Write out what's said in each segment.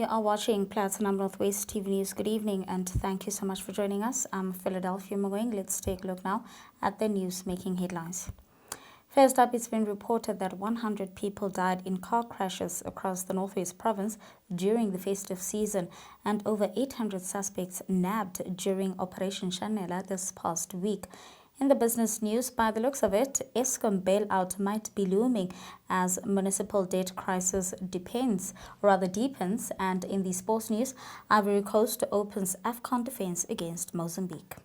You are watching Platinum Northwest TV News. Good evening and thank you so much for joining us. I'm Philadelphia Mangoeng. Let's take a look now at the news making headlines. First up, it's been reported that 100 people died in car crashes across the Northwest province during the festive season and over 800 suspects nabbed during Operation Shanela this past week. In the business news, by the looks of it, Eskom Bailout might be looming as Municipal Debt Crisis deepens. And in the sports news, Ivory Coast opens AFCON defense against Mozambique.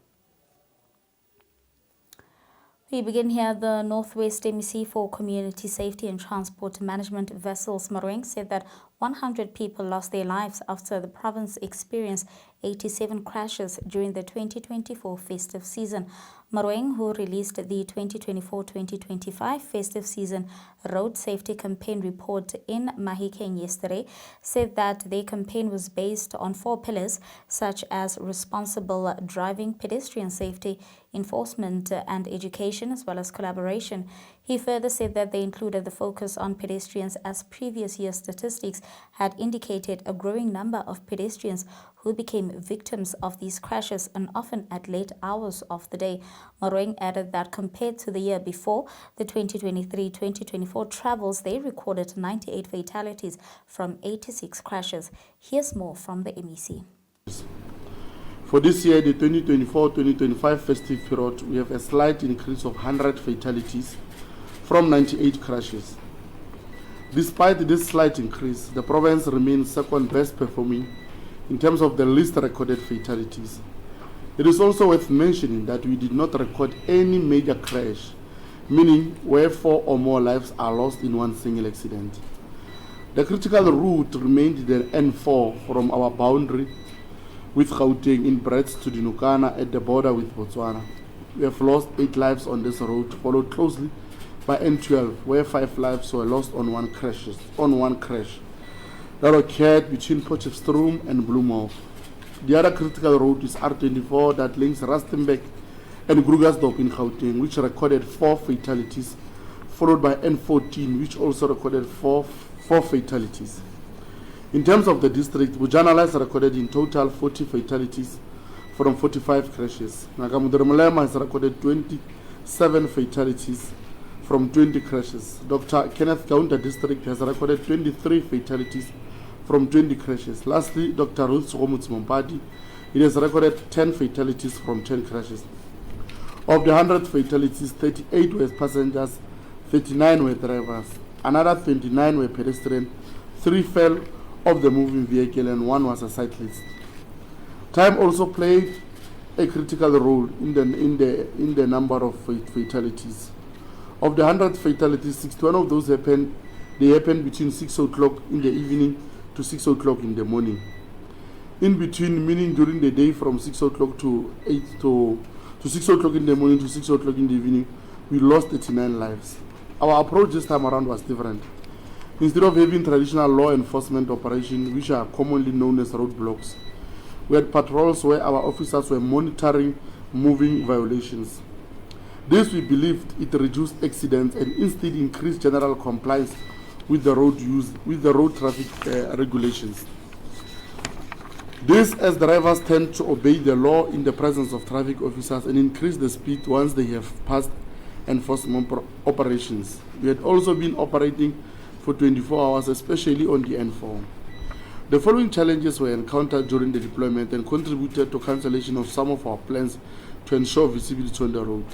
We begin here. The Northwest MEC for Community Safety and Transport Management, Vessels Mangoeng, said that 100 people lost their lives after the province experienced 87 crashes during the 2024 festive season. Mangoeng, who released the 2024-2025 festive season road safety campaign report in Mahikeng yesterday, said that their campaign was based on 4 pillars such as responsible driving, pedestrian safety, enforcement and education, as well as collaboration. He further said that they included the focus on pedestrians as previous year statistics had indicated a growing number of pedestrians who became victims of these crashes and often at late hours of the day. Mangoeng added that compared to the year before, the 2023-2024 travels, they recorded 98 fatalities from 86 crashes. Here's more from the MEC. For this year, the 2024-2025 festive period, we have a slight increase of 100 fatalities from 98 crashes. Despite this slight increase, the province remains second best performing in terms of the least recorded fatalities. It is also worth mentioning that we did not record any major crash, meaning where 4 or more lives are lost in one single accident. The critical route remained the N4 from our boundary with Gauteng in breadth to Dinokana at the border with Botswana. We have lost 8 lives on this road, followed closely by N12, where 5 lives were lost on one crash that occurred between Potchefstroom and Bloemhof. The other critical road is R24 that links Rustenburg and Krugersdorp in Gauteng, which recorded 4 fatalities, followed by N14, which also recorded 4 fatalities. In terms of the district, Bujana has recorded in total 40 fatalities from 45 crashes. Mnangagwa has recorded 27 fatalities from 20 crashes. Dr. Kenneth Kaunda District has recorded 23 fatalities from 20 crashes. Lastly, Dr. Ruth Mompati, it has recorded 10 fatalities from 10 crashes. Of the 100 fatalities, 38 were passengers, 39 were drivers, another 29 were pedestrian, 3 fell off the moving vehicle and 1 was a cyclist. Time also played a critical role in the number of fatalities. Of the 100 fatalities, 61 of those happened between 6 o'clock in the evening to 6 o'clock in the morning. In between, meaning during the day from 6 o'clock to 6 o'clock in the morning to 6 o'clock in the evening, we lost 39 lives. Our approach this time around was different. Instead of having traditional law enforcement operations, which are commonly known as roadblocks, we had patrols where our officers were monitoring moving violations. This, we believed, it reduced accidents and instead increased general compliance with the road traffic regulations. This, as drivers tend to obey the law in the presence of traffic officers and increase the speed once they have passed enforcement operations. We had also been operating for 24 hours, especially on the N4. The following challenges were encountered during the deployment and contributed to cancellation of some of our plans to ensure visibility on the road.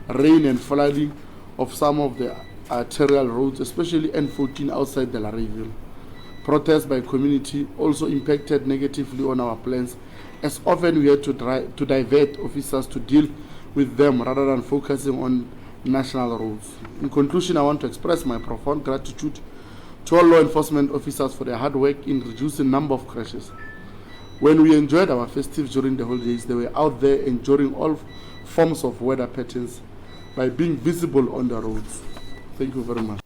Rain and flooding of some of the arterial roads, especially N14 outside the Larriville. Protests by community also impacted negatively on our plans, as often we had to divert officers to deal with them rather than focusing on national roads. In conclusion, I want to express my profound gratitude to all law enforcement officers for their hard work in reducing the number of crashes. When we enjoyed our festives during the holidays, they were out there enjoying all forms of weather patterns by being visible on the roads. Thank you very much.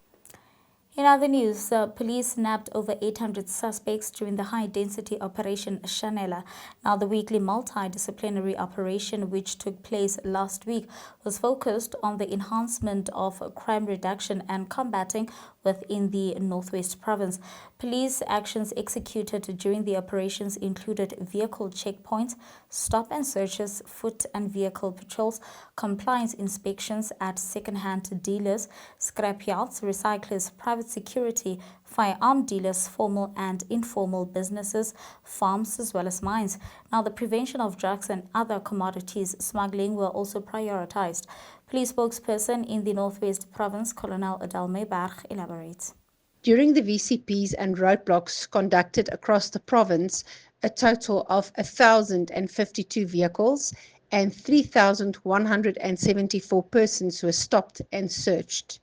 In other news, police nabbed over 800 suspects during the high-density Operation Shanela. Now, the weekly multidisciplinary operation, which took place last week, was focused on the enhancement of crime reduction and combating within the Northwest Province. Police actions executed during the operations included vehicle checkpoints, stop and searches, foot and vehicle patrols, compliance inspections at second-hand dealers, scrapyards, recyclers, private security, firearm dealers, formal and informal businesses, farms as well as mines. Now, the prevention of drugs and other commodities smuggling were also prioritized. Police spokesperson in the Northwest Province, Colonel Adal Meiberg, elaborates. During the VCPs and roadblocks conducted across the province, a total of 1,052 vehicles and 3,174 persons were stopped and searched.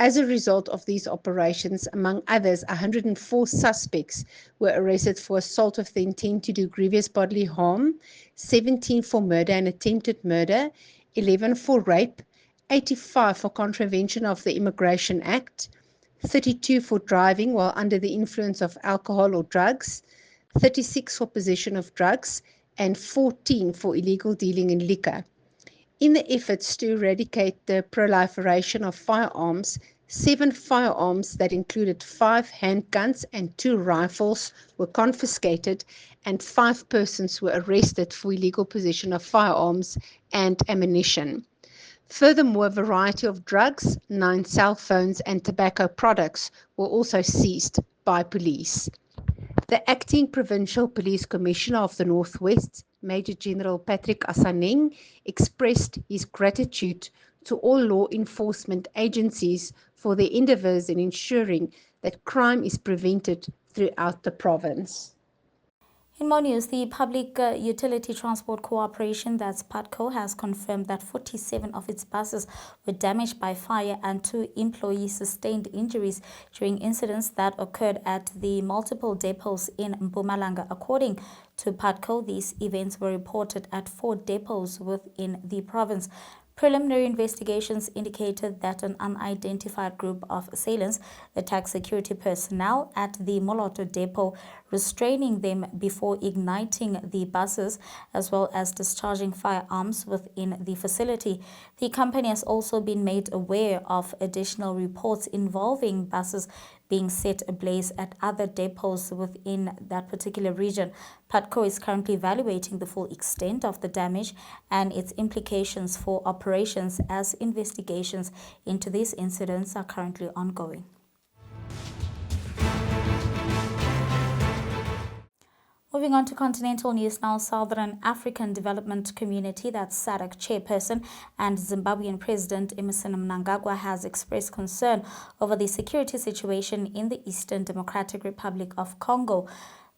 As a result of these operations, among others, 104 suspects were arrested for assault with the intent to do grievous bodily harm, 17 for murder and attempted murder, 11 for rape, 85 for contravention of the Immigration Act, 32 for driving while under the influence of alcohol or drugs, 36 for possession of drugs, and 14 for illegal dealing in liquor. In the efforts to eradicate the proliferation of firearms, 7 firearms that included 5 handguns and 2 rifles were confiscated, and 5 persons were arrested for illegal possession of firearms and ammunition. Furthermore, a variety of drugs, 9 cell phones, and tobacco products were also seized by police. The Acting Provincial Police Commissioner of the Northwest, Major General Patrick Asaneng, expressed his gratitude to all law enforcement agencies for their endeavours in ensuring that crime is prevented throughout the province. In more news, the Public Utility Transport Corporation, that's Putco, has confirmed that 47 of its buses were damaged by fire and 2 employees sustained injuries during incidents that occurred at the multiple depots in Mpumalanga. According to Putco, these events were reported at 4 depots within the province. Preliminary investigations indicated that an unidentified group of assailants attacked security personnel at the Moloto depot, restraining them before igniting the buses as well as discharging firearms within the facility. The company has also been made aware of additional reports involving buses being set ablaze at other depots within that particular region. Putco is currently evaluating the full extent of the damage and its implications for operations as investigations into these incidents are currently ongoing. Moving on to continental news now, Southern African Development Community, that's SADC chairperson and Zimbabwean President Emmerson Mnangagwa has expressed concern over the security situation in the Eastern Democratic Republic of Congo.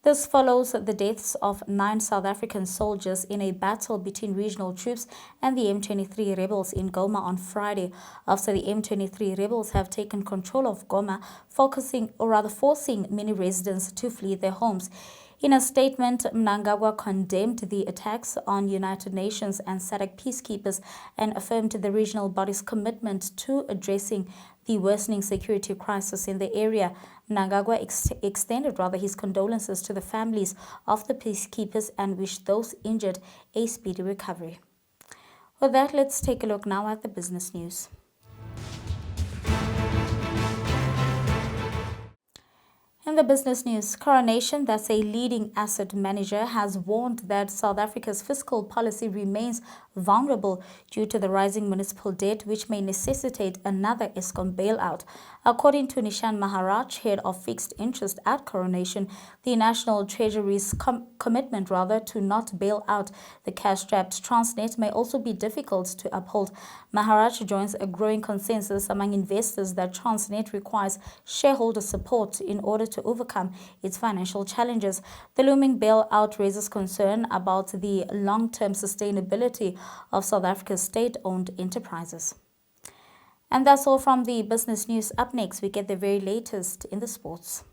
This follows the deaths of 9 South African soldiers in a battle between regional troops and the M23 rebels in Goma on Friday, after the M23 rebels have taken control of Goma, forcing many residents to flee their homes. In a statement, Mnangagwa condemned the attacks on United Nations and SADC peacekeepers and affirmed the regional body's commitment to addressing the worsening security crisis in the area. Mnangagwa extended his condolences to the families of the peacekeepers and wished those injured a speedy recovery. With that, let's take a look now at the business news. In the business news, Coronation, that's a leading asset manager, has warned that South Africa's fiscal policy remains vulnerable due to the rising municipal debt, which may necessitate another Eskom bailout. According to Nishan Maharaj, head of fixed interest at Coronation, the National Treasury's commitment to not bail out the cash-strapped Transnet may also be difficult to uphold. Maharaj joins a growing consensus among investors that Transnet requires shareholder support in order to overcome its financial challenges. The looming bailout raises concern about the long-term sustainability of South Africa's state-owned enterprises. And that's all from the business news. Up next, we get the very latest in the sports.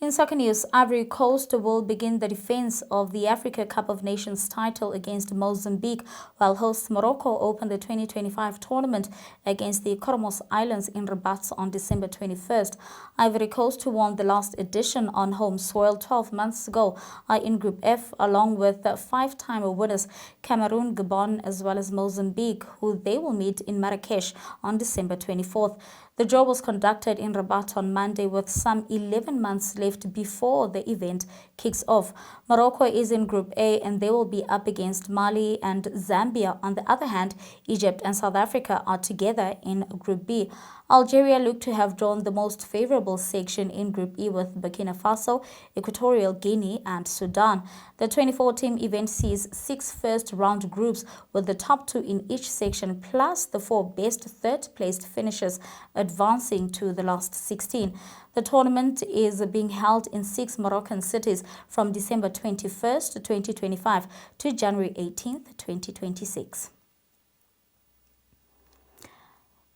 In soccer news, Ivory Coast will begin the defense of the Africa Cup of Nations title against Mozambique, while host Morocco open the 2025 tournament against the Comoros Islands in Rabat on December 21st. Ivory Coast, who won the last edition on home soil 12 months ago, are in Group F along with five-time winners Cameroon, Gabon, as well as Mozambique, who they will meet in Marrakesh on December 24th. The draw was conducted in Rabat on Monday with some 11 months left before the event kicks off. Morocco is in Group A and they will be up against Mali and Zambia. On the other hand, Egypt and South Africa are together in Group B. Algeria look to have drawn the most favorable section in Group E with Burkina Faso, Equatorial Guinea and Sudan. The 24-team event sees 6 first-round groups with the top 2 in each section plus the 4 best third-placed finishers advancing to the last 16. The tournament is being held in 6 Moroccan cities from December 21st, 2025 to January 18th, 2026.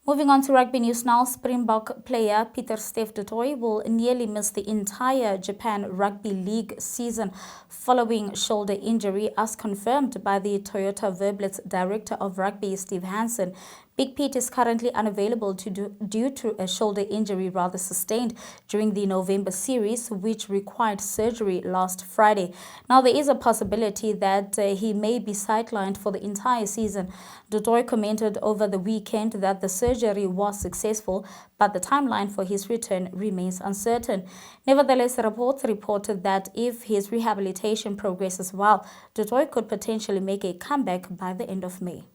Moving on to rugby news now, Springbok player Pieter-Steph de Toit will nearly miss the entire Japan Rugby League season following shoulder injury, as confirmed by the Toyota Verblitz Director of Rugby, Steve Hansen. Big Pete is currently unavailable due to a shoulder injury sustained during the November series, which required surgery last Friday. Now, there is a possibility that he may be sidelined for the entire season. De Toit commented over the weekend that the surgery was successful, but the timeline for his return remains uncertain. Nevertheless, reports reported that if his rehabilitation progresses well, De Toit could potentially make a comeback by the end of May.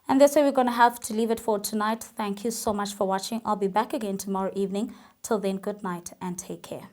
And that's where we're going to have to leave it for tonight. Thank you so much for watching. I'll be back again tomorrow evening. Till then, good night and take care.